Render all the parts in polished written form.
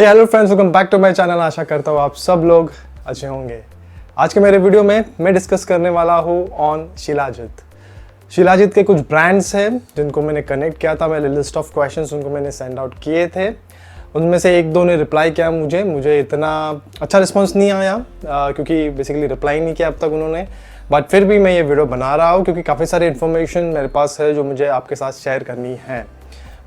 Hello friends, welcome back to my channel. आशा करता हूँ आप सब लोग अच्छे होंगे। आज के मेरे वीडियो में मैं डिस्कस करने वाला हूँ ऑन शिलाजीत। शिलाजीत के कुछ ब्रांड्स हैं जिनको मैंने कनेक्ट किया था। मेरे लिस्ट ऑफ क्वेश्चंस उनको मैंने सेंड आउट किए थे, उनमें से एक दो ने रिप्लाई किया। मुझे इतना अच्छा रिस्पॉन्स नहीं आया क्योंकि बेसिकली रिप्लाई नहीं किया अब तक उन्होंने, बट फिर भी मैं ये वीडियो बना रहा हूँ क्योंकि काफ़ी सारी इन्फॉर्मेशन मेरे पास है जो मुझे आपके साथ शेयर करनी है।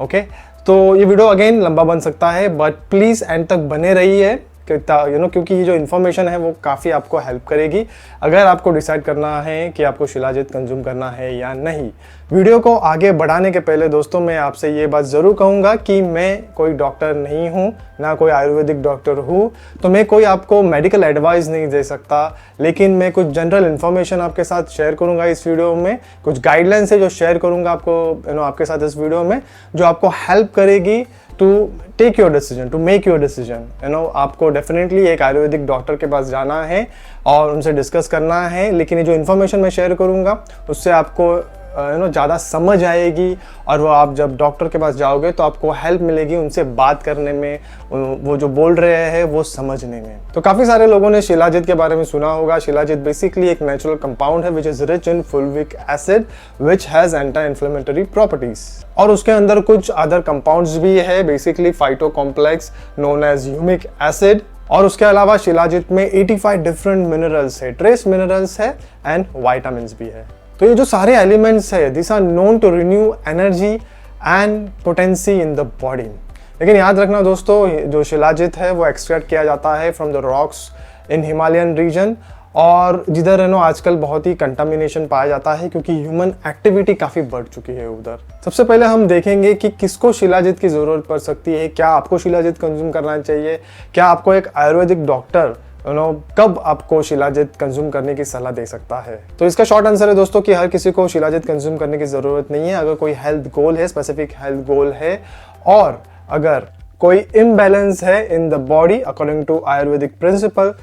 ओके, तो ये वीडियो अगेन लंबा बन सकता है, बट प्लीज़ एंड तक बने रहिए क्योंकि ये जो इन्फॉर्मेशन है वो काफ़ी आपको हेल्प करेगी अगर आपको डिसाइड करना है कि आपको शिलाजीत कंज्यूम करना है या नहीं। वीडियो को आगे बढ़ाने के पहले दोस्तों मैं आपसे ये बात ज़रूर कहूँगा कि मैं कोई डॉक्टर नहीं हूँ, ना कोई आयुर्वेदिक डॉक्टर हूँ, तो मैं कोई आपको मेडिकल एडवाइस नहीं दे सकता, लेकिन मैं कुछ जनरल इन्फॉर्मेशन आपके साथ शेयर करूँगा इस वीडियो में। कुछ गाइडलाइंस है जो शेयर करूँगा आपको आपके साथ इस वीडियो में, जो आपको हेल्प करेगी to take your decision, to make your decision. आपको डेफिनेटली एक आयुर्वेदिक डॉक्टर के पास जाना है और उनसे डिस्कस करना है, लेकिन ये जो इन्फॉर्मेशन मैं शेयर करूँगा उससे आपको ज़्यादा समझ आएगी और वो आप जब डॉक्टर के पास जाओगे तो आपको हेल्प मिलेगी उनसे बात करने में, वो जो बोल रहे हैं वो समझने में। तो काफ़ी सारे लोगों ने शिलाजीत के बारे में सुना होगा। शिलाजीत बेसिकली एक नेचुरल कंपाउंड है which is rich in fulvic acid which has anti inflammatory properties, और उसके अंदर कुछ अदर कंपाउंड्स भी है, basically phyto complex known as humic acid. और उसके अलावा शिलाजीत में 85 डिफरेंट मिनरल्स है, ट्रेस मिनरल्स है एंड वाइटामिन भी है। तो ये जो सारे एलिमेंट्स है this are known to renew energy and potency in the body. लेकिन याद रखना दोस्तों, जो शिलाजीत है वो एक्सट्रैक्ट किया जाता है from the rocks in Himalayan region, और जिधर आजकल बहुत ही कंटामिनेशन पाया जाता है क्योंकि ह्यूमन एक्टिविटी काफ़ी बढ़ चुकी है उधर। सबसे पहले हम देखेंगे कि किसको शिलाजीत की ज़रूरत पड़ सकती है, क्या आपको शिलाजीत कंज्यूम करना चाहिए, क्या आपको एक आयुर्वेदिक डॉक्टर कब आपको शिलाजीत कंज्यूम करने की सलाह दे सकता है। तो इसका शॉर्ट आंसर है दोस्तों कि हर किसी को शिलाजीत कंज्यूम करने की ज़रूरत नहीं है। अगर कोई हेल्थ गोल है, स्पेसिफिक हेल्थ गोल है, और अगर कोई इम्बैलेंस है in the body according to ayurvedic principle,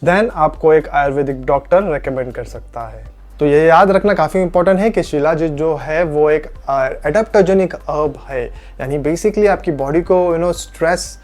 then आपको एक आयुर्वेदिक डॉक्टर रेकमेंड कर सकता है। तो ये याद रखना काफ़ी इंपॉर्टेंट है कि शिलाजीत जो है वो एक एडेप्टोजेनिक हर्ब है, यानी बेसिकली आपकी बॉडी को स्ट्रेस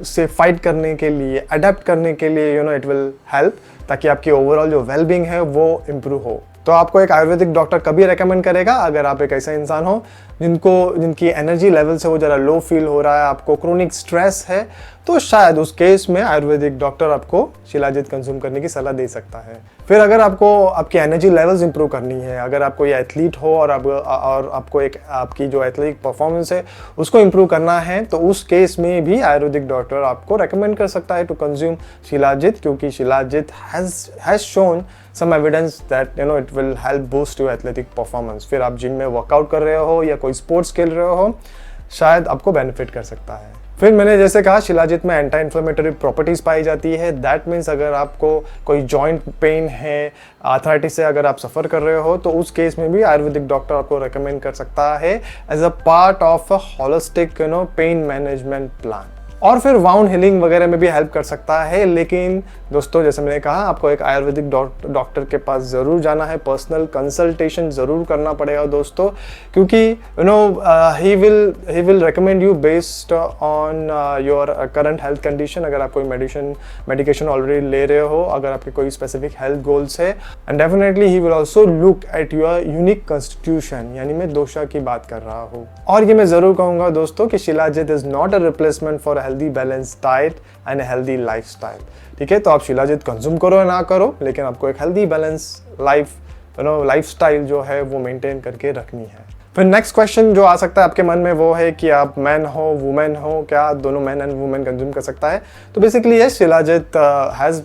से फाइट करने के लिए, अडेप्ट करने के लिए इट विल हेल्प, ताकि आपकी ओवरऑल जो वेलबींग है वो इम्प्रूव हो। तो आपको एक आयुर्वेदिक डॉक्टर कभी रेकमेंड करेगा अगर आप एक ऐसा इंसान हो जिनकी एनर्जी लेवल से वो ज़रा लो फील हो रहा है, आपको क्रोनिक स्ट्रेस है, तो शायद उस केस में आयुर्वेदिक डॉक्टर आपको शिलाजीत कंज्यूम करने की सलाह दे सकता है। फिर अगर आपको आपकी एनर्जी लेवल्स इंप्रूव करनी है, अगर आप कोई एथलीट हो और आपको एक आपकी जो एथलेटिक परफॉर्मेंस है उसको इंप्रूव करना है, तो उस केस में भी आयुर्वेदिक डॉक्टर आपको रेकमेंड कर सकता है टू कंज्यूम शिलाजीत, क्योंकि shilajit has shown some evidence that it will help boost your athletic performance। फिर आप जिम में वर्कआउट कर रहे हो या कोई स्पोर्ट्स खेल रहे हो, शायद आपको बेनिफिट कर सकता है। फिर मैंने जैसे कहा शिलाजीत में एंटी इन्फ्लेमेटरी प्रॉपर्टीज पाई जाती है। दैट मीन्स अगर आपको कोई जॉइंट पेन है, आर्थराइटिस से अगर आप सफ़र कर रहे हो, तो उस केस में भी आयुर्वेदिक डॉक्टर आपको रेकमेंड कर सकता है as a part of a holistic pain management plan. और फिर वाउंड हीलिंग वगैरह में भी हेल्प कर सकता है। लेकिन दोस्तों जैसे मैंने कहा, आपको एक आयुर्वेदिक डॉक्टर के पास ज़रूर जाना है, पर्सनल कंसल्टेशन ज़रूर करना पड़ेगा दोस्तों, क्योंकि he will recommend you based on your current health condition. अगर आप कोई मेडिकेशन ऑलरेडी ले रहे हो, अगर आपके कोई स्पेसिफिक हेल्थ गोल्स है, and definitely he will also look at your unique constitution, यानी मैं दोषा की बात कर रहा हूँ। और ये मैं ज़रूर कहूँगा दोस्तों कि shilajit is not a replacement for healthy balance diet and healthy lifestyle. ठीक है, तो आप शिलाजीत कंज्यूम करो या ना करो, लेकिन आपको एक हेल्दी बैलेंस लाइफस्टाइल जो है वो मेंटेन करके रखनी है। फिर नेक्स्ट क्वेश्चन जो आ सकता है आपके मन में वो है कि आप मैन हो वुमेन हो, क्या दोनों मैन एंड वुमेन कंज्यूम कर सकता है। तो बेसिकली ये Shilajit has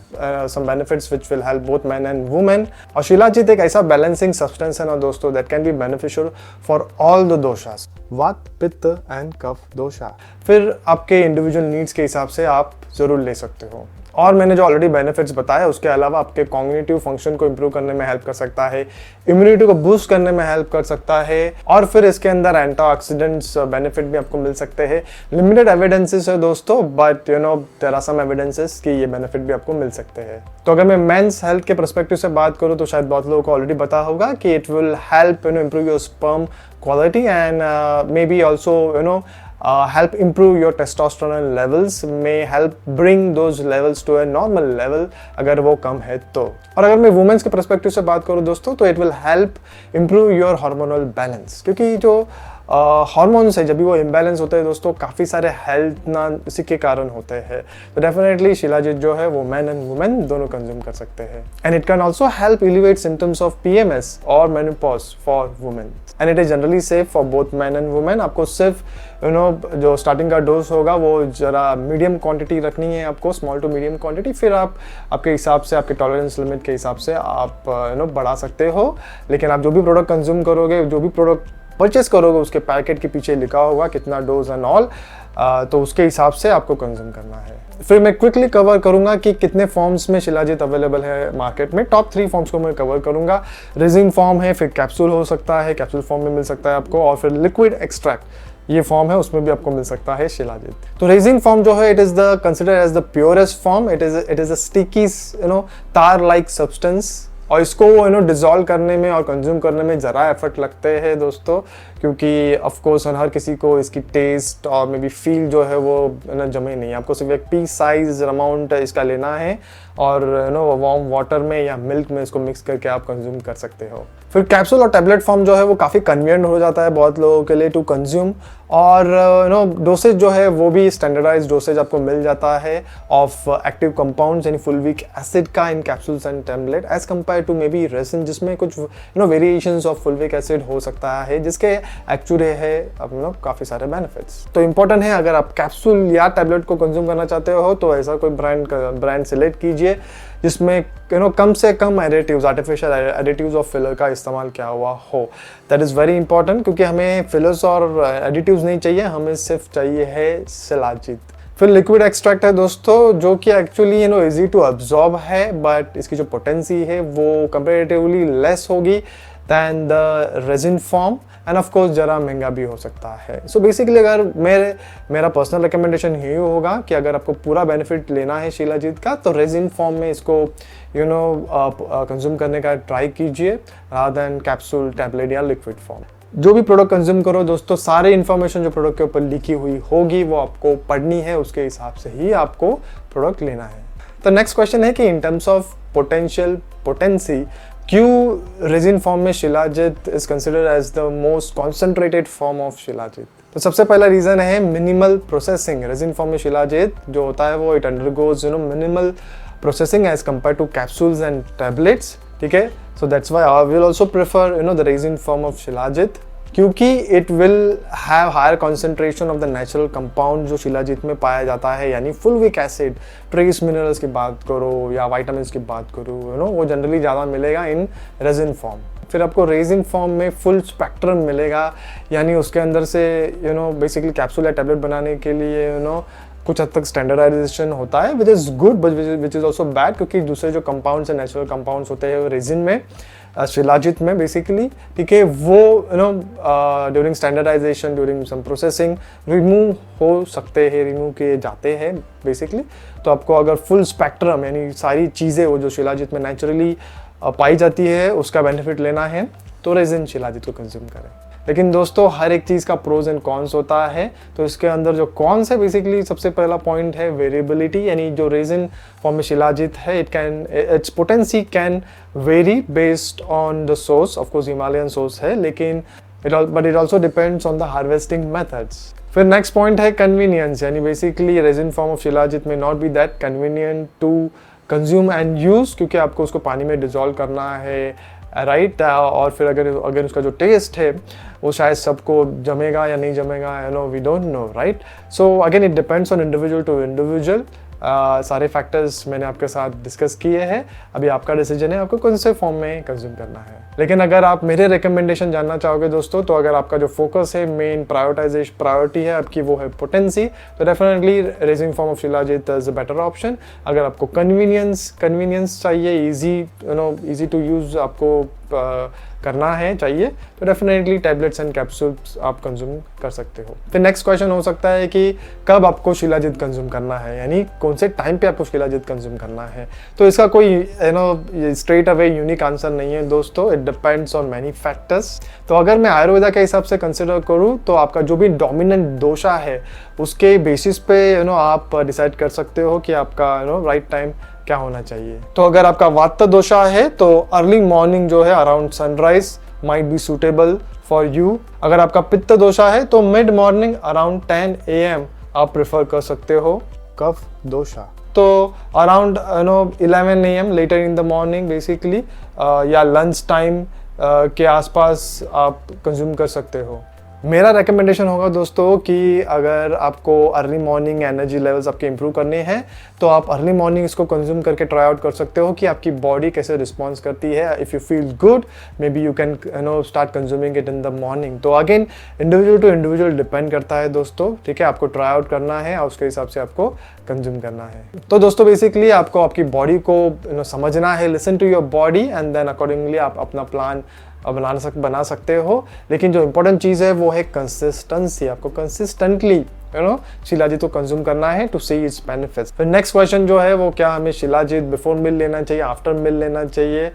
some benefits which will help both man and women. और शिलाजीत एक ऐसा बैलेंसिंग सब्सटेंस है ना दोस्तों that can be beneficial for all the doshas, vata pitta and कफ दोषा। फिर आपके इंडिविजुअल नीड्स के हिसाब से आप ज़रूर ले सकते हो। और मैंने जो ऑलरेडी बेनिफिट्स बताया, उसके अलावा आपके कॉग्निटिव फंक्शन को इंप्रूव करने में हेल्प कर सकता है, इम्यूनिटी को बूस्ट करने में हेल्प कर सकता है, और फिर इसके अंदर एंटीऑक्सीडेंट्स बेनिफिट भी आपको मिल सकते हैं। लिमिटेड एविडेंसेस है दोस्तों, but there are some evidences कि ये बेनिफिट भी आपको मिल सकते हैं। तो अगर मैं मेंस हेल्थ के पर्सपेक्टिव से बात करूँ तो शायद बहुत लोगों को ऑलरेडी पता होगा कि it will help improve your sperm quality and maybe also help improve your testosterone levels, may help bring those levels to a normal level अगर वो कम है तो। और अगर मैं वुमेन्स के पर्सपेक्टिव से बात करूँ दोस्तों, तो it will help improve your hormonal balance, क्योंकि जो हार्मोन्स है जब भी वो इम्बैलेंस होते हैं दोस्तों, काफ़ी सारे हेल्थ ना इसी के कारण होते हैं। तो डेफिनेटली शिलाजीत जो है वो मैन एंड वुमेन दोनों कंज्यूम कर सकते हैं। And it can also help elevate symptoms of PMS और menopause for women, and it is generally safe for both man and women. आपको सिर्फ जो स्टार्टिंग का डोज होगा वो जरा मीडियम क्वांटिटी रखनी है आपको, स्मॉल टू मीडियम क्वांटिटी, फिर आप आपके हिसाब से, आपके टॉलरेंस लिमिट के हिसाब से आप बढ़ा सकते हो। लेकिन आप जो भी प्रोडक्ट कंज्यूम करोगे, जो भी प्रोडक्ट परचेस करोगे, उसके पैकेट के पीछे लिखा होगा कितना डोज एंड ऑल, तो उसके हिसाब से आपको कंज्यूम करना है। फिर मैं क्विकली कवर करूंगा कि कितने फॉर्म्स में शिलाजीत अवेलेबल है मार्केट में। टॉप 3 फॉर्म्स को मैं कवर करूंगा। रेजिन फॉर्म है, फिर कैप्सूल हो सकता है, कैप्सूल फॉर्म में मिल सकता है आपको, और फिर लिक्विड एक्सट्रैक्ट ये फॉर्म है, उसमें भी आपको मिल सकता है शिलाजीत। तो रेजिन फॉर्म जो है, it is the consider as the purest form. It is a sticky tar like substance, और इसको डिजोल्व करने में और कंज्यूम करने में ज़रा एफर्ट लगते हैं दोस्तों, क्योंकि ऑफ कोर्स हर किसी को इसकी टेस्ट और मे बी फील जो है वो जमे नहीं। आपको सिर्फ एक पी साइज अमाउंट इसका लेना है और वार्म वाटर में या मिल्क में इसको मिक्स करके आप कंज्यूम कर सकते हो। फिर कैप्सूल और टैबलेट फॉर्म जो है वो काफ़ी कन्वीनियंट हो जाता है बहुत लोगों के लिए टू कंज्यूम, और डोसेज जो है वो भी स्टैंडर्डाइज डोसेज आपको मिल जाता है ऑफ एक्टिव कंपाउंड्स यानी फुलविक एसिड का in capsules and tablet, as compare to may be resin, जिसमें कुछ वेरिएशंस ऑफ फुलविक एसिड हो सकता है, जिसके एक्चुअली है काफ़ी सारे बेनिफिट्स। तो इंपॉर्टेंट है, अगर आप कैप्सूल या टैबलेट को कंज्यूम करना चाहते हो तो ऐसा कोई ब्रांड सिलेक्ट कीजिए जिसमें कम से कम एडिटिव्स, आर्टिफिशियल एडिटिव्स और फिलर का इस्तेमाल किया हुआ हो। दैट इज़ वेरी इंपॉर्टेंट, क्योंकि हमें फिलर्स और एडिटिव्स नहीं चाहिए, हमें सिर्फ चाहिए है शिलाजीत। फिर लिक्विड एक्सट्रैक्ट है दोस्तों, जो कि एक्चुअली इजी टू अब्जॉर्ब है, बट इसकी जो पोटेंसी है वो कंपेरेटिवली लेस होगी than the resin form, and of course ज़रा महंगा भी हो सकता है। सो बेसिकली अगर मेरा पर्सनल रिकमेंडेशन यही होगा कि अगर आपको पूरा बेनिफिट लेना है शिलाजीत का, तो रेजिन फॉर्म में इसको कंज्यूम करने का ट्राई कीजिए रादर देन कैप्सूल, टैबलेट या लिक्विड फॉर्म। जो भी प्रोडक्ट कंज्यूम करो दोस्तों, सारे इन्फॉर्मेशन जो प्रोडक्ट के ऊपर लिखी हुई होगी वो आपको पढ़नी है, उसके हिसाब से ही आपको प्रोडक्ट लेना है। तो नेक्स्ट क्वेश्चन है कि इन टर्म्स ऑफ पोटेंसी क्यों रेजिन फॉर्म में shilajit is considered as the most concentrated form of shilajit. तो सबसे पहला रीजन है मिनिमल प्रोसेसिंग। रेजिन फॉर्म में शिलाजीत जो होता है वो it undergoes minimal processing as compare to capsules and tablets, ठीक है। So that's why I will also prefer the resin form of Shilajit, क्योंकि it will have higher concentration of the natural compound जो शिलाजीत में पाया जाता है, यानी फुलविक एसिड, ट्रेस मिनरल्स की बात करो या वाइटामिन्स की बात करो, वो जनरली ज़्यादा मिलेगा इन रेजिन फॉर्म। फिर आपको रेजिन फॉर्म में फुल स्पेक्ट्रम मिलेगा, यानी उसके अंदर से बेसिकली कैप्सूल या टैबलेट बनाने के लिए कुछ हद तक स्टैंडर्डाइजेशन होता है, which is good but which is also bad, क्योंकि दूसरे जो कंपाउंड्स हैं, नेचुरल कंपाउंड्स होते हैं रेजिन में, शिलाजीत में बेसिकली, ठीक है, वो during standardization, during some processing remove हो सकते हैं, रिमूव किए जाते हैं बेसिकली। तो आपको अगर फुल स्पेक्ट्रम यानी सारी चीज़ें वो जो शिलाजीत में नेचुरली पाई जाती है उसका बेनिफिट लेना है तो रेजिन शिलाजीत को कंज्यूम करें। लेकिन दोस्तों हर एक चीज़ का प्रोज एंड कॉन्स होता है, तो इसके अंदर जो कॉन्स है बेसिकली सबसे पहला पॉइंट है वेरिएबिलिटी, यानी जो रेजिन फॉर्म में शिलाजीत है its potency can vary based on the source. Of course Himalayan source है, लेकिन but it also depends on the harvesting methods. फिर नेक्स्ट पॉइंट है कन्वीनियंस, यानी basically resin form of Shilajit में not be that convenient to consume and use, क्योंकि आपको उसको पानी में डिजोल्व करना है, राइट। और फिर अगर उसका जो टेस्ट है वो शायद सबको जमेगा या नहीं जमेगा, we don't know, right. So again it depends on individual to individual. सारे फैक्टर्स मैंने आपके साथ डिस्कस किए हैं, अभी आपका डिसीजन है आपको कौन से फॉर्म में कंज्यूम करना है। लेकिन अगर आप मेरे रिकमेंडेशन जानना चाहोगे दोस्तों, तो अगर आपका जो फोकस है, मेन प्रायोरिटी है आपकी, वो है पोटेंसी, तो definitely resin form of shilajit is a better option. अगर आपको कन्वीनियंस चाहिए, इजी टू यूज़ आपको करना है चाहिए तो डेफिनेटली टैबलेट्स एंड कैप्सूल्स आप कंज्यूम कर सकते हो। फिर नेक्स्ट क्वेश्चन हो सकता है कि कब आपको शिलाजीत कंज्यूम करना है, यानी कौन से टाइम पे आपको शिलाजीत कंज्यूम करना है। तो इसका कोई स्ट्रेट अवे यूनिक आंसर नहीं है दोस्तों, it depends on many factors. तो अगर मैं आयुर्वेदा के हिसाब से कंसिडर करूँ तो आपका जो भी डोमिनेंट दोषा है उसके बेसिस पे आप डिसाइड कर सकते हो कि आपका राइट टाइम क्या होना चाहिए। तो अगर आपका वात दोषा है तो अर्ली मॉर्निंग जो है around sunrise might be suitable for you. अगर आपका पित्त दोषा है तो मिड मॉर्निंग अराउंड 10 AM आप प्रेफर कर सकते हो। कफ दोषा तो around 11 AM later in the morning basically या लंच टाइम के आसपास आप कंज्यूम कर सकते हो। मेरा रेकमेंडेशन होगा दोस्तों कि अगर आपको अर्ली मॉर्निंग एनर्जी लेवल्स आपके इंप्रूव करने हैं तो आप अर्ली मॉर्निंग इसको कंज्यूम करके ट्राई आउट कर सकते हो कि आपकी बॉडी कैसे रिस्पॉन्स करती है। If you feel good may be you can start consuming it in the morning. तो again individual to individual depend करता है दोस्तों, ठीक है। आपको ट्राई आउट करना है और उसके हिसाब से आपको कंज्यूम करना है। तो दोस्तों बेसिकली आपको आपकी बॉडी को समझना है, listen to your body and then accordingly आप अपना प्लान बना सकते हो। लेकिन जो इंपॉर्टेंट चीज़ है वो है कंसिस्टेंसी। आपको कंसिस्टेंटली शिलाजीत को कंज्यूम करना है टू सी इट्स बेनिफिट्स। फिर नेक्स्ट क्वेश्चन जो है वो क्या हमें शिलाजीत बिफोर मील लेना चाहिए, आफ्टर मील लेना चाहिए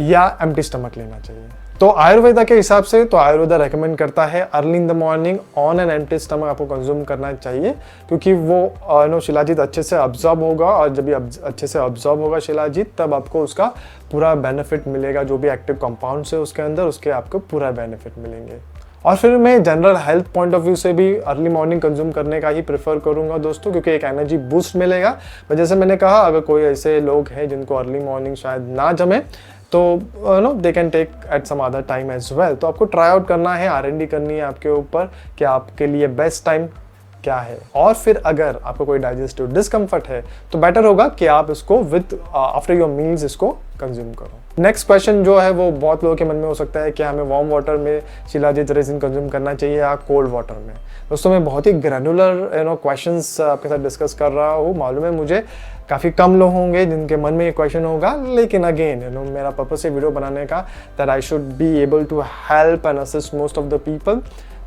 या एम्प्टी स्टमक लेना चाहिए। तो आयुर्वेदा के हिसाब से तो आयुर्वेदा रेकमेंड करता है early in the morning on an empty stomach आपको कंज्यूम करना चाहिए, क्योंकि वो शिलाजीत अच्छे से अब्जॉर्ब होगा और जब भी अच्छे से अब्जॉर्ब होगा शिलाजीत तब आपको उसका पूरा बेनिफिट मिलेगा। जो भी एक्टिव कंपाउंड्स है उसके अंदर उसके आपको पूरा बेनिफिट मिलेंगे। और फिर मैं general health point of view से भी अर्ली मॉर्निंग कंज्यूम करने का ही प्रेफर करूंगा दोस्तों, क्योंकि एक एनर्जी बूस्ट मिलेगा। पर जैसे मैंने कहा अगर कोई ऐसे लोग हैं जिनको अर्ली मॉर्निंग शायद ना जमे तो they can take at some other time as well. तो आपको ट्राई आउट करना है, R&D करनी है आपके ऊपर कि आपके लिए बेस्ट टाइम क्या है। और फिर अगर आपको कोई डाइजेस्टिव डिस्कम्फर्ट है तो बेटर होगा कि आप इसको विद आफ्टर योर मील्स इसको कंज्यूम करो। नेक्स्ट क्वेश्चन जो है वो बहुत लोगों के मन में हो सकता है कि हमें वार्म वाटर में शिलाजीत रेजिन कंज्यूम करना चाहिए या कोल्ड वाटर में। दोस्तों मैं बहुत ही ग्रैनुलर क्वेश्चंस आपके साथ डिस्कस कर रहा हूँ। मालूम है मुझे काफ़ी कम लोग होंगे जिनके मन में ये क्वेश्चन होगा, लेकिन अगेन मेरा पर्पस है वीडियो बनाने का that I should be able to help and assist most of the people.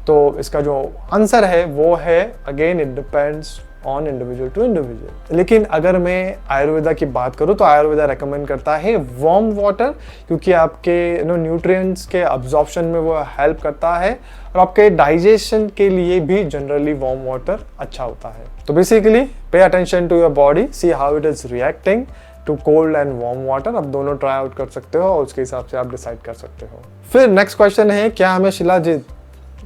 तो इसका जो आंसर है वो है again it depends on individual to individual. लेकिन अगर मैं आयुर्वेदा की बात करूँ तो आयुर्वेदा रेकमेंड करता है वार्म वाटर, क्योंकि आपके न्यूट्रिएंट्स के अब्जॉर्प्शन में वो हेल्प करता है और आपके डाइजेशन के लिए भी जनरली वार्म वाटर अच्छा होता है। तो basically pay attention to your body, see how it is reacting to cold and warm water. आप दोनों ट्राई आउट कर सकते हो और उसके हिसाब से आप डिसाइड कर सकते हो। फिर नेक्स्ट क्वेश्चन है क्या हमें शिलाजीत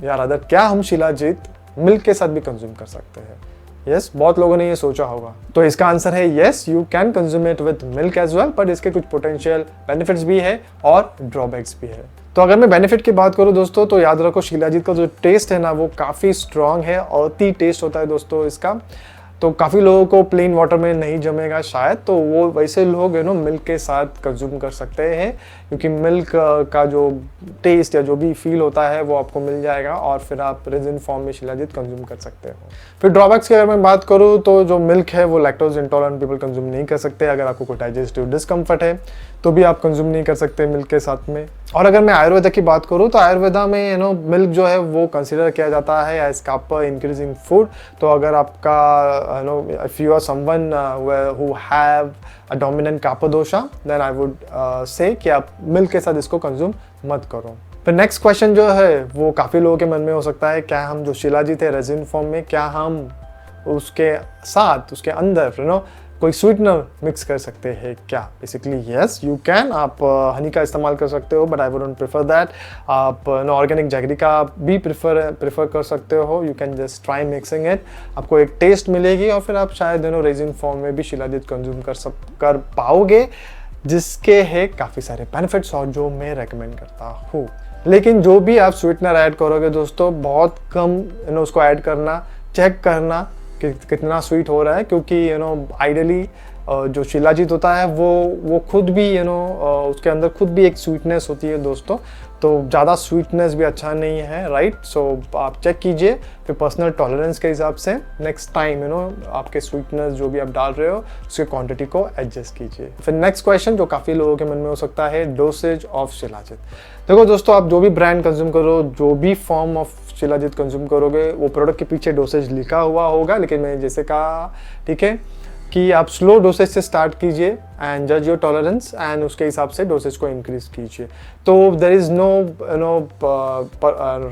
क्या हम शिलाजीत मिल्क के साथ भी कंज्यूम कर सकते हैं। यस, बहुत लोगों ने ये सोचा होगा। तो इसका आंसर है yes, you can consume it with milk as well, but इसके कुछ पोटेंशियल बेनिफिट्स भी है और ड्रॉबैक्स भी है। तो अगर मैं बेनिफिट की बात करूं दोस्तों तो याद रखो शिलाजीत का जो टेस्ट है ना वो काफ़ी स्ट्रॉन्ग है, अर्थी टेस्ट होता है दोस्तों इसका। तो काफ़ी लोगों को प्लेन वाटर में नहीं जमेगा शायद, तो वो वैसे लोग मिल्क के साथ कंज्यूम कर सकते हैं, क्योंकि मिल्क का जो टेस्ट या जो भी फील होता है वो आपको मिल जाएगा और फिर आप रेजिन फॉर्म में शिलाजीत कंज्यूम कर सकते हो। फिर ड्रॉबैक्स की अगर मैं बात करूँ तो जो मिल्क है वो लैक्टोज इंटॉलरेंट पीपल कंज्यूम नहीं कर सकते। अगर आपको कोई डाइजेस्टिव डिस्कम्फर्ट है तो भी आप कंज्यूम नहीं कर सकते मिल्क के साथ में। और अगर मैं आयुर्वेदा की बात करूँ तो आयुर्वेदा में मिल्क जो है वो कंसिडर किया जाता है एज कापर इंक्रीजिंग फूड। तो अगर आपका if you are someone who have a dominant kapha dosha, then I would say कि आप मिल्क के साथ इसको कंज्यूम मत करो। फिर नेक्स्ट क्वेश्चन जो है वो काफ़ी लोगों के मन में हो सकता है, क्या हम जो शिलाजीत है रेजिन फॉर्म में क्या हम उसके साथ उसके अंदर कोई स्वीटनर मिक्स कर सकते हैं क्या। बेसिकली यस यू कैन, आप हनी का इस्तेमाल कर सकते हो, but I wouldn't prefer that. आप ऑर्गेनिक जैगरी का भी प्रेफर कर सकते हो। You can just try mixing it, आपको एक टेस्ट मिलेगी और फिर आप शायद रेजिन फॉर्म में भी शिलाजीत कंज्यूम कर पाओगे, जिसके है काफ़ी सारे बेनिफिट्स और जो मैं रेकमेंड करता हूँ। लेकिन जो भी आप स्वीटनर ऐड करोगे दोस्तों बहुत कम उसको ऐड करना, चेक करना कि कितना स्वीट हो रहा है, क्योंकि आइडियली जो शिलाजीत होता है वो खुद भी उसके अंदर खुद भी एक स्वीटनेस होती है दोस्तों, तो ज़्यादा स्वीटनेस भी अच्छा नहीं है, राइट। सो आप चेक कीजिए फिर पर्सनल टॉलरेंस के हिसाब से नेक्स्ट टाइम आपके स्वीटनेस जो भी आप डाल रहे हो उसके क्वांटिटी को एडजस्ट कीजिए। फिर नेक्स्ट क्वेश्चन जो काफ़ी लोगों के मन में हो सकता है, डोसेज ऑफ शिलाजीत। देखो दोस्तों, आप जो भी ब्रांड कंज्यूम करो, जो भी फॉर्म ऑफ शिलाजीत कंज्यूम करोगे, वो प्रोडक्ट के पीछे डोसेज लिखा हुआ होगा, लेकिन मैंने जैसे कहा, ठीक है, कि आप स्लो डोसेज से स्टार्ट कीजिए एंड जज योर टॉलरेंस एंड उसके हिसाब से डोसेज को इंक्रीज कीजिए। तो there is no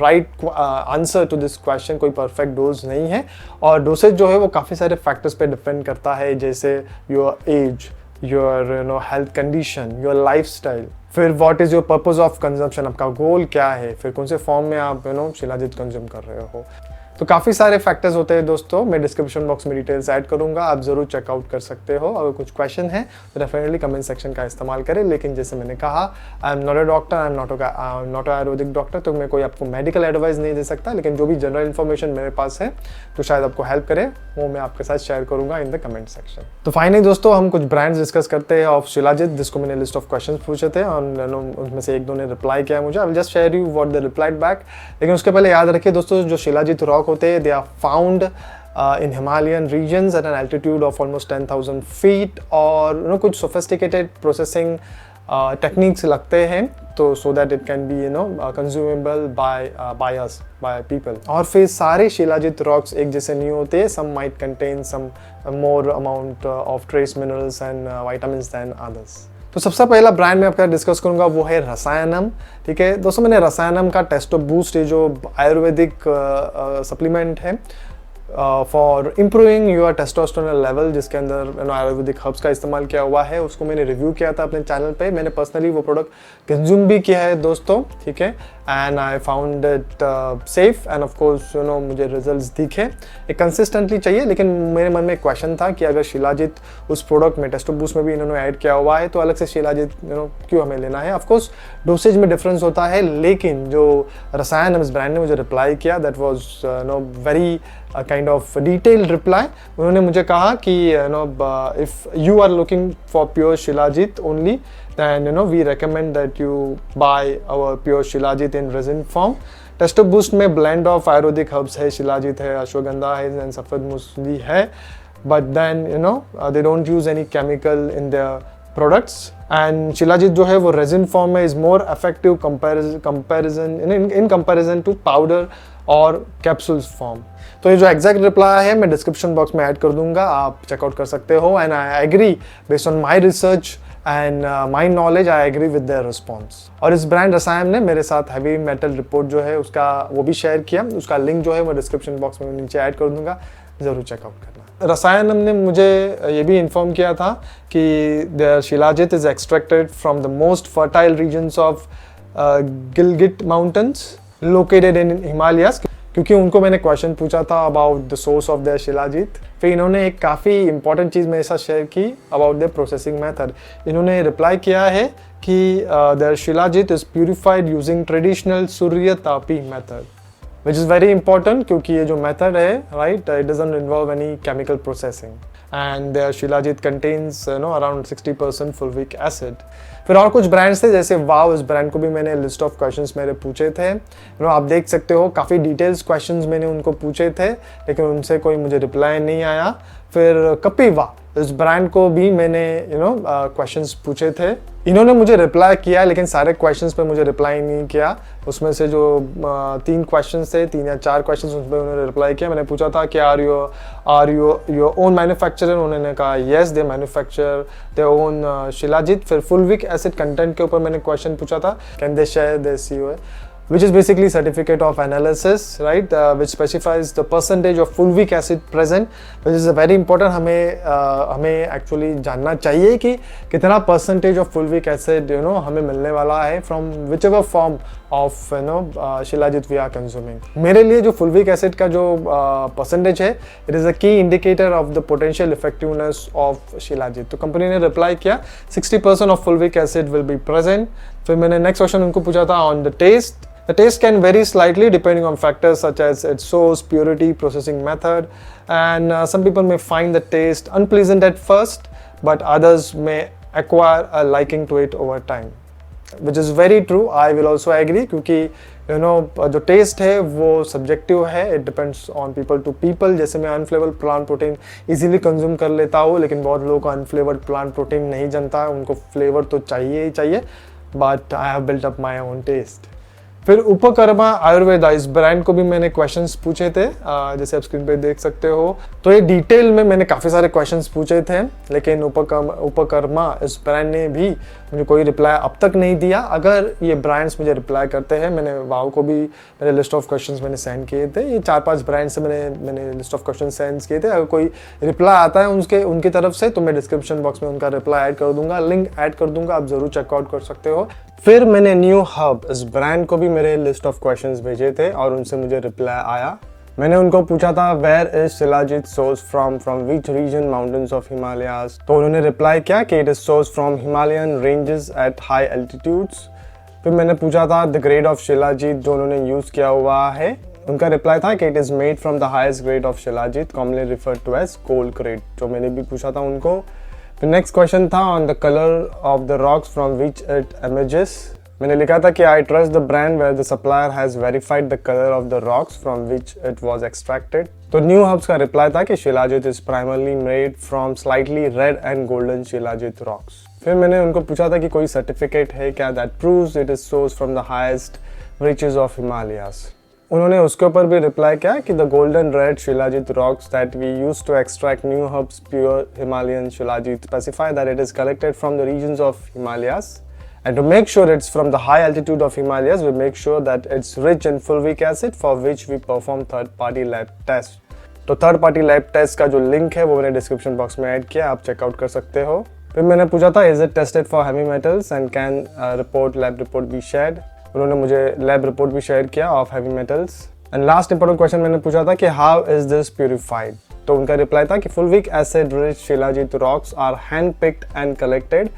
right answer to this question, कोई परफेक्ट डोज नहीं है। और डोसेज जो है वो काफ़ी सारे फैक्टर्स पे डिपेंड करता है, जैसे your age, your health condition, your lifestyle, फिर what is your purpose of consumption, आपका गोल क्या है, फिर कौन से फॉर्म में आप शिलाजीत कंज्यूम कर रहे हो। तो काफ़ी सारे फैक्टर्स होते हैं दोस्तों, मैं डिस्क्रिप्शन बॉक्स में डिटेल्स ऐड करूंगा, आप ज़रूर चेकआउट कर सकते हो। अगर कुछ क्वेश्चन है तो डेफिनेटली कमेंट सेक्शन का इस्तेमाल करें। लेकिन जैसे मैंने कहा, आई am not a doctor, I am not a Ayurvedic doctor, तो मैं कोई आपको मेडिकल एडवाइस नहीं दे सकता, लेकिन जो भी जनरल इन्फॉर्मेशन मेरे पास है तो शायद आपको हेल्प करे, वो मैं आपके साथ शेयर करूंगा इन द कमेंट सेक्शन। तो फाइनली दोस्तों, हम कुछ ब्रांड्स डिस्कस करते हैं ऑफ शिलाजीत, जिसको मैंने लिस्ट ऑफ क्वेश्चन पूछे थे और उनमें से एक दो ने रिप्लाई किया मुझे। I will just share you what they replied back. लेकिन उसके पहले याद रखिए दोस्तों, जो शिलाजीत रॉक होते हैं, they are found in Himalayan regions at an altitude of almost 10,000 feet, और कुछ sophisticated processing techniques लगते हैं, तो so that it can be consumable by us, by people। और फिर सारे शिलाजीत रॉक्स एक जैसे नहीं होते, some might contain some more amount of trace minerals and vitamins than others। तो सबसे पहला ब्रांड मैं आपका डिस्कस करूंगा वो है रसायनम। ठीक है दोस्तों, मैंने रसायनम का टेस्टो बूस्ट, जो आयुर्वेदिक सप्लीमेंट है for improving your testosterone level, जिसके अंदर आयुर्वेदिक हर्ब्स का इस्तेमाल किया हुआ है, उसको मैंने रिव्यू किया था अपने चैनल पे। मैंने पर्सनली वो प्रोडक्ट कंज्यूम भी किया है दोस्तों, ठीक है, and I found it safe and of course मुझे रिजल्ट्स दिखे। एक कंसिस्टेंटली चाहिए, लेकिन मेरे मन में एक क्वेश्चन था कि अगर शिलाजीत उस प्रोडक्ट में, टेस्टो बूस्ट में भी इन्होंने ऐड किया हुआ है, तो अलग से शिलाजीत क्यों हमें लेना है। ऑफकोर्स डोसेज में डिफरेंस होता है, लेकिन जो रसायनम इस ब्रांड ने मुझे रिप्लाई किया, that was very kind of detailed reply. उन्होंने मुझे कहा कि if you are looking for pure shilajit only, then we recommend that you buy our pure shilajit in resin form। Testo Boost में blend of आयुर्वेदिक herbs है, शिलाजीत है, अश्वगंधा है and सफेद मूसली है, but then they don't use any chemical in their products। and shilajit जो है वो resin form में is more effective comparison in comparison to powder और कैप्सूल्स फॉर्म। तो ये जो एग्जैक्ट रिप्लाई है मैं डिस्क्रिप्शन बॉक्स में ऐड कर दूंगा, आप चेकआउट कर सकते हो। And I agree based on my research and my knowledge, I agree with their response. और इस ब्रांड रसायन ने मेरे साथ हैवी मेटल रिपोर्ट जो है उसका वो भी शेयर किया, उसका लिंक जो है मैं डिस्क्रिप्शन बॉक्स में नीचे ऐड कर दूंगा, ज़रूर चेकआउट करना। रसायनम ने मुझे ये भी इन्फॉर्म किया था कि their shilajit is extracted from the most fertile regions of Gilgit mountains located in Himalayas, क्योंकि उनको मैंने क्वेश्चन पूछा था about the source of their shilajit. फिर इन्होंने एक काफ़ी इंपॉर्टेंट चीज़ मेरे साथ शेयर की अबाउट देयर प्रोसेसिंग मेथड। इन्होंने रिप्लाई किया है कि their shilajit is purified using traditional Surya Tapi method, which is very important, क्योंकि ये जो मेथड है, right, it doesn't involve any chemical processing and their shilajit contains around 60% fulvic acid. फिर और कुछ ब्रांड्स थे, जैसे वाव, इस ब्रांड को भी मैंने लिस्ट ऑफ क्वेश्चंस मेरे पूछे थे, आप देख सकते हो काफ़ी डिटेल्स क्वेश्चंस मैंने उनको पूछे थे, लेकिन उनसे कोई मुझे रिप्लाई नहीं आया। फिर कपिवा, इस ब्रांड को भी मैंने क्वेश्चंस पूछे थे, इन्होंने मुझे रिप्लाई किया, लेकिन सारे क्वेश्चंस पे मुझे रिप्लाई नहीं किया। उसमें से जो 3 क्वेश्चंस थे, 3 या 4 क्वेश्चंस, उस पर उन्होंने रिप्लाई किया। मैंने पूछा था कि are you your own manufacturer, उन्होंने कहा yes they manufacture their own shilajit. फिर फुलविक एसिड कंटेंट के ऊपर मैंने क्वेश्चन पूछा था, can they share their COA, which is basically certificate of analysis, right, which specifies the percentage of fulvic acid present, which is a very important। हमें actually जानना चाहिए कि कितना percentage of fulvic acid हमें मिलने वाला है from whichever form of shilajit we are consuming। मेरे लिए जो fulvic acid का जो percentage है, it is a key indicator of the potential effectiveness of shilajit. तो कंपनी ने रिप्लाई किया 60% of fulvic acid will be present। फिर मैंने नेक्स्ट क्वेश्चन उनको पूछा था on the taste. The taste can vary slightly depending on factors such as its source, purity, processing method, and some people may find the taste unpleasant at first, but others may acquire a liking to it over time, which is very true. I will also agree, क्योंकि जो test है वो subjective है, it depends on people to people. जैसे मैं unflavoured plant protein easily consume कर लेता हूँ, लेकिन बहुत लोगों को अनफ्लेवर्ड प्लांट प्रोटीन नहीं जनता है, उनको फ्लेवर तो चाहिए ही चाहिए, but I have built up my own test. फिर उपकर्मा आयुर्वेदा, इस ब्रांड को भी मैंने क्वेश्चंस पूछे थे, जैसे आप स्क्रीन पे देख सकते हो। तो ये डिटेल में मैंने काफ़ी सारे क्वेश्चंस पूछे थे, लेकिन उपकर्मा इस ब्रांड ने भी मुझे कोई रिप्लाई अब तक नहीं दिया। अगर ये ब्रांड्स मुझे रिप्लाई करते हैं, मैंने वाव को भी मेरे लिस्ट ऑफ क्वेश्चंस मैंने सेंड किए थे, ये 4-5 ब्रांड से मैंने लिस्ट ऑफ क्वेश्चन सेंड किए थे। अगर कोई रिप्लाई आता है उनकी तरफ से, तो मैं डिस्क्रिप्शन बॉक्स में उनका रिप्लाई ऐड कर दूंगा, लिंक ऐड कर दूंगा, आप जरूर चेकआउट कर सकते हो। फिर मैंने न्यू हब, इस ब्रांड को भी मेरे लिस्ट ऑफ क्वेश्चंस भेजे थे और उनसे मुझे रिप्लाई आया। मैंने उनको पूछा था where is shilajit source from which region mountains of Himalayas, तो उन्होंने रिप्लाई किया कि it is source from Himalayan ranges at high altitudes. फिर मैंने पूछा था द ग्रेड ऑफ शिलाजीत जो उन्होंने यूज किया हुआ है, उनका रिप्लाई था कि it is made from the highest grade of shilajit, commonly referred to as gold grade, जो मैंने भी पूछा था उनको। फिर नेक्स्ट क्वेश्चन था on the colour of the rocks from which it images. मैंने लिखा था कि I trust the brand where the supplier has verified the colour of the rocks from which it was extracted. तो New Hubs का रिप्लाई था कि shilajit is primarily made from slightly red and golden shilajit rocks. फिर मैंने उनको पूछा था कि कोई सर्टिफिकेट है क्या that proves it is source from the highest reaches of Himalayas. उन्होंने उसके ऊपर भी रिप्लाई किया कि the golden red shilajit rocks that we use to extract New Hubs pure Himalayan shilajit specify that it is collected from the regions of Himalayas, and to make sure it's from the high altitude of Himalayas, we make sure that it's rich in fulvic acid, for which we perform third party lab test. तो third party lab test का जो link है वो मैंने description box में add किया, आप checkout कर सकते हो। फिर मैंने पूछा था is it tested for heavy metals and can lab report be shared, उन्होंने मुझे लैब रिपोर्ट भी शेयर किया of heavy metals. And last important question मैंने पूछा था कि हाउ इज दिस प्यूरिफाइड, तो उनका रिप्लाई था कि fulvic acid rich shilajit rocks are hand picked and collected.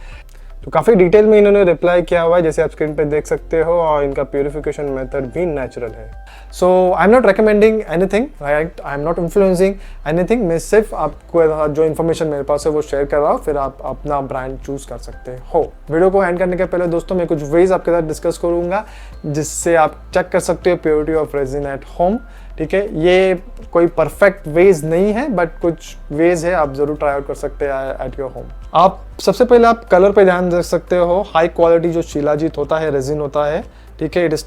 तो काफ़ी डिटेल में इन्होंने रिप्लाई किया हुआ है, जैसे आप स्क्रीन पे देख सकते हो, और इनका प्यूरिफिकेशन मेथड भी नेचुरल है। So I am not recommending anything, right, I am not influencing anything, मैं सिर्फ आपको जो इन्फॉर्मेशन मेरे पास है वो शेयर कर रहा हूँ, फिर आप अपना ब्रांड चूज कर सकते हो। वीडियो को एंड करने के पहले दोस्तों मैं कुछ वेज आपके साथ डिस्कस करूँगा जिससे आप चेक कर सकते हो purity of resin at home. ठीक है, ये कोई परफेक्ट वेज नहीं है, बट कुछ वेज है, आप जरूर ट्राई आउट कर सकते हैं एट योर होम। आप सबसे पहले आप कलर पे ध्यान रख सकते हो। हाई क्वालिटी जो शिलाजीत होता है, रेजिन होता है, ठीक है, it is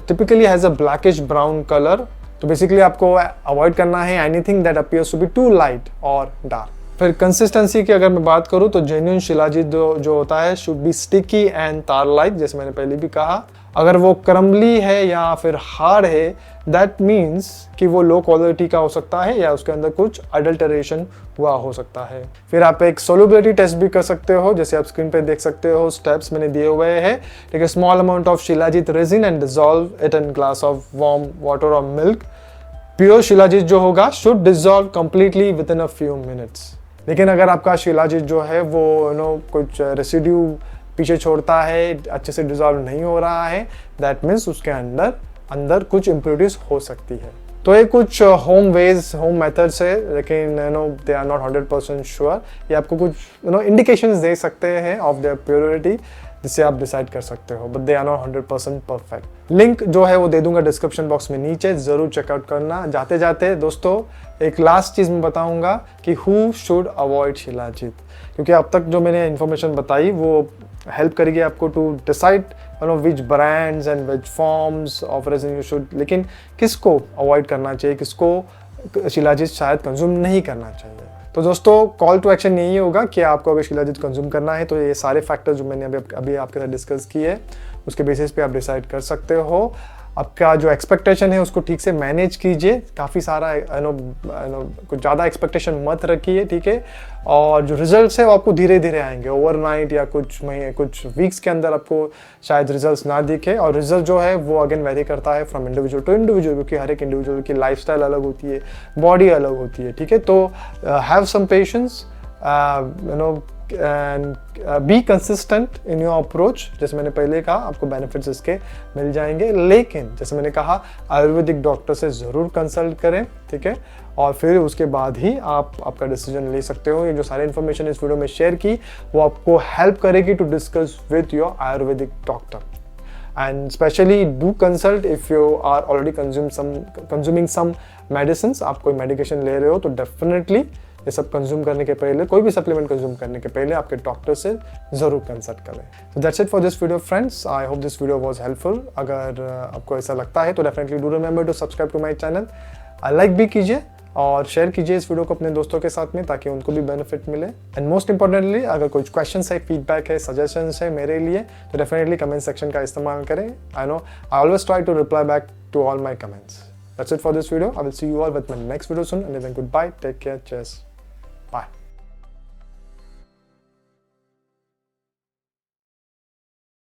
typically has a blackish brown colour. तो बेसिकली आपको अवॉइड करना है anything that appears to be too light और डार्क। फिर कंसिस्टेंसी की अगर मैं बात करूँ तो जेन्युइन शिलाजीत जो होता है शुड बी स्टिकी एंड तार लाइक, जैसे मैंने पहले भी कहा। अगर वो क्रम्बली है या फिर हार्ड है, दैट मीन्स कि वो लो क्वालिटी का हो सकता है या उसके अंदर कुछ अडल्टरेशन हुआ हो सकता है। फिर आप एक सोल्युबिलिटी टेस्ट भी कर सकते हो, जैसे आप स्क्रीन पे देख सकते हो, स्टेप्स मैंने दिए हुए हैं। ठीक है, small amount of shilajit resin and dissolve it in glass of warm water और मिल्क। प्योर शिलाजीत जो होगा should dissolve completely with in a few minutes. लेकिन अगर आपका शिलाजीत जो है वो कुछ रेसिड्यू पीछे छोड़ता है, अच्छे से डिसॉल्व नहीं हो रहा है, दैट मीन्स उसके अंदर कुछ इम्प्योरिटीज हो सकती है। तो ये कुछ होम मेथड्स है, लेकिन दे आर नॉट 100% श्योर। ये आपको कुछ इंडिकेशंस दे सकते हैं ऑफ देयर प्योरिटी, जिससे आप डिसाइड कर सकते हो, but they are not 100% perfect. Link जो है वो दे दूंगा डिस्क्रिप्शन बॉक्स में नीचे, जरूर चेकआउट करना। जाते जाते दोस्तों एक लास्ट चीज़ मैं बताऊंगा कि हु शुड अवॉइड शिलाजीत, क्योंकि अब तक जो मैंने इन्फॉर्मेशन बताई वो हेल्प करेगी आपको to decide which brands and which forms of resin you should, लेकिन किसको अवॉइड करना चाहिए, किसको शिलाजीत शायद कंज्यूम नहीं करना चाहिए। तो दोस्तों कॉल टू एक्शन यही होगा कि आपको अगर शिलाजीत कंज्यूम करना है तो ये सारे फैक्टर्स जो मैंने अभी आपके साथ डिस्कस किए उसके बेसिस पे आप डिसाइड कर सकते हो। आपका जो एक्सपेक्टेशन है उसको ठीक से मैनेज कीजिए, काफ़ी सारा कुछ ज़्यादा एक्सपेक्टेशन मत रखिए, ठीक है। और जो रिजल्ट्स है वो आपको धीरे धीरे आएंगे, ओवरनाइट या कुछ वीक्स के अंदर आपको शायद रिजल्ट्स ना दिखे। और रिजल्ट जो है वो अगेन वेरी करता है फ्रॉम इंडिविजुअल टू इंडिविजुअल, क्योंकि हर एक इंडिविजुअल की लाइफस्टाइल अलग होती है, बॉडी अलग होती है, ठीक है। तो have some patience and be consistent in your approach. जैसे मैंने पहले कहा आपको बेनिफिट्स इसके मिल जाएंगे, लेकिन जैसे मैंने कहा आयुर्वेदिक डॉक्टर से ज़रूर कंसल्ट करें, ठीक है। और फिर उसके बाद ही आप आपका डिसीजन ले सकते हो। ये जो सारी इन्फॉर्मेशन इस वीडियो में शेयर की वो आपको हेल्प करेगी to discuss with your ayurvedic doctor. And specially do consult if you are already consuming some medicine. आप कोई मेडिकेशन ले रहे हो तो डेफिनेटली ये सब कंज्यूम करने के पहले, कोई भी सप्लीमेंट कंज्यूम करने के पहले आपके डॉक्टर से ज़रूर कंसल्ट करें। तो that's it for this video friends. I hope this video was helpful. अगर आपको ऐसा लगता है तो definitely do remember to subscribe to my channel, like भी कीजिए और शेयर कीजिए इस वीडियो को अपने दोस्तों के साथ में ताकि उनको भी बेनिफिट मिले। एंड मोस्ट इंपॉर्टेंटली, अगर कुछ क्वेश्चन है, फीडबैक है, सजेशंस है मेरे लिए तो डेफिनेटली कमेंट सेक्शन का इस्तेमाल करें। I know I always try to reply back to all my comments. That's it for this video. I will see you all with my next video soon. And then goodbye. Take care. Cheers. Bye.